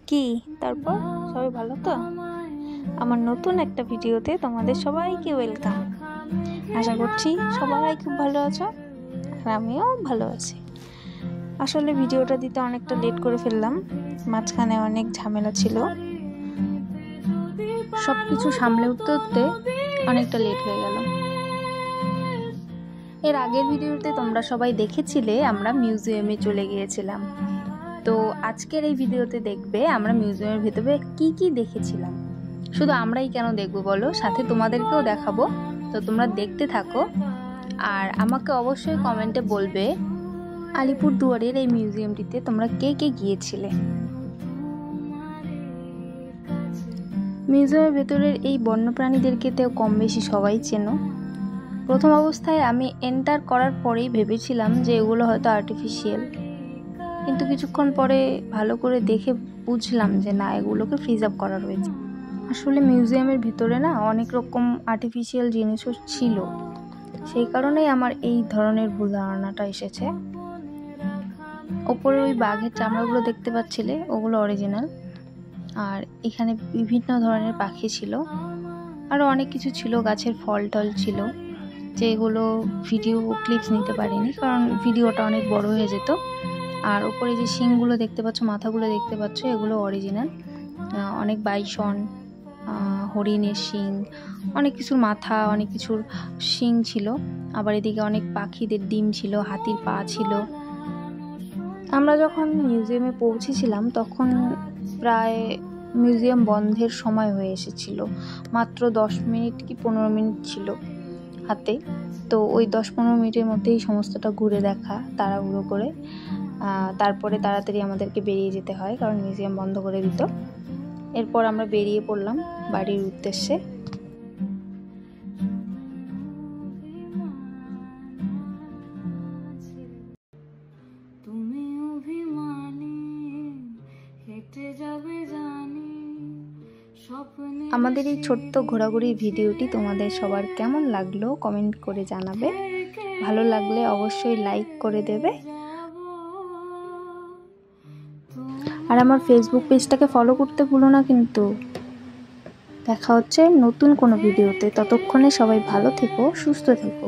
কি তারপর সবাই ভালো তো? আমার নতুন একটা ভিডিওতে তোমাদের সবাইকে ওয়েলকাম। আশা করছি সবাই খুব ভালো আছো, আর আমিও ভালো আছি। আসলে ভিডিওটা দিতে অনেকটা লেট করে ফেললাম, মাঝখানে অনেক ঝামেলা ছিল, সব কিছু সামলে উঠতে উঠতে অনেকটা লেট হয়ে গেল। এর আগের ভিডিওতে তোমরা সবাই দেখেছিলে আমরা মিউজিয়ামে চলে গিয়েছিলাম। তো আজকের এই ভিডিওতে দেখবে আমরা মিউজিয়ামের ভেতরে কি কি দেখেছিলাম। শুধু আমরাই কেন দেখবো বলো, সাথে তোমাদেরকেও দেখাবো। তো তোমরা দেখতে থাকো, আর আমাকে অবশ্যই কমেন্টে বলবে আলিপুরদুয়ারের এই মিউজিয়ামটিতে তোমরা কে কে গিয়েছিলে। মিউজিয়ামের ভেতরের এই বন্যপ্রাণীদেরকে তো কম বেশি সবাই চেনো। প্রথম অবস্থায় আমি এন্টার করার পরেই ভেবেছিলাম যে এগুলো হয়তো আর্টিফিশিয়াল, কিন্তু কিছুক্ষণ পরে ভালো করে দেখে বুঝলাম যে না, এগুলোকে ফ্রিজ আপ করা রয়েছে। আসলে মিউজিয়ামের ভিতরে না অনেক রকম আর্টিফিশিয়াল জিনিসও ছিল, সেই কারণেই আমার এই ধরনের ভুল ধারণাটা এসেছে। ওপরে ওই বাঘের চামড়াগুলো দেখতে পাচ্ছিলে, ওগুলো অরিজিনাল। আর এখানে বিভিন্ন ধরনের পাখি ছিল, আরও অনেক কিছু ছিল, গাছের ফল টল ছিল, যেগুলো ভিডিও ক্লিপস নিতে পারিনি কারণ ভিডিওটা অনেক বড় হয়ে যেত। আর ওপরে যে শিংগুলো দেখতে পাচ্ছ, মাথাগুলো দেখতে পাচ্ছ, এগুলো অরিজিনাল। অনেক বাইসন, হরিণের শিং, অনেক কিছুর মাথা, অনেক কিছুর শিং ছিল। আবার এদিকে অনেক পাখিদের ডিম ছিল, হাতির পা ছিল। আমরা যখন মিউজিয়ামে পৌঁছেছিলাম তখন প্রায় মিউজিয়াম বন্ধের সময় হয়ে এসেছিল, মাত্র 10 মিনিট কি 15 মিনিট ছিল হাতে। তো ওই 10-15 মিনিটের মধ্যেই সমস্তটা ঘুরে দেখা তাড়াহুড়ো করে, তারপরে তাড়াতাড়ি আমাদেরকে বেরিয়ে যেতে হয় কারণ মিউজিয়াম বন্ধ করে দিত। এরপর আমরা বেরিয়ে পড়লাম বাড়ির উদ্দেশ্যে। আমাদের এই ছোট্ট ঘোরাঘুরির ভিডিওটি তোমাদের সবার কেমন লাগলো কমেন্ট করে জানাবে। ভালো লাগলে অবশ্যই লাইক করে দেবে, আর আমার ফেসবুক পেজটাকে ফলো করতে ভুলো না কিন্তু। দেখা হচ্ছে নতুন কোনো ভিডিওতে, ততক্ষণে সবাই ভালো থেকো, সুস্থ থেকো।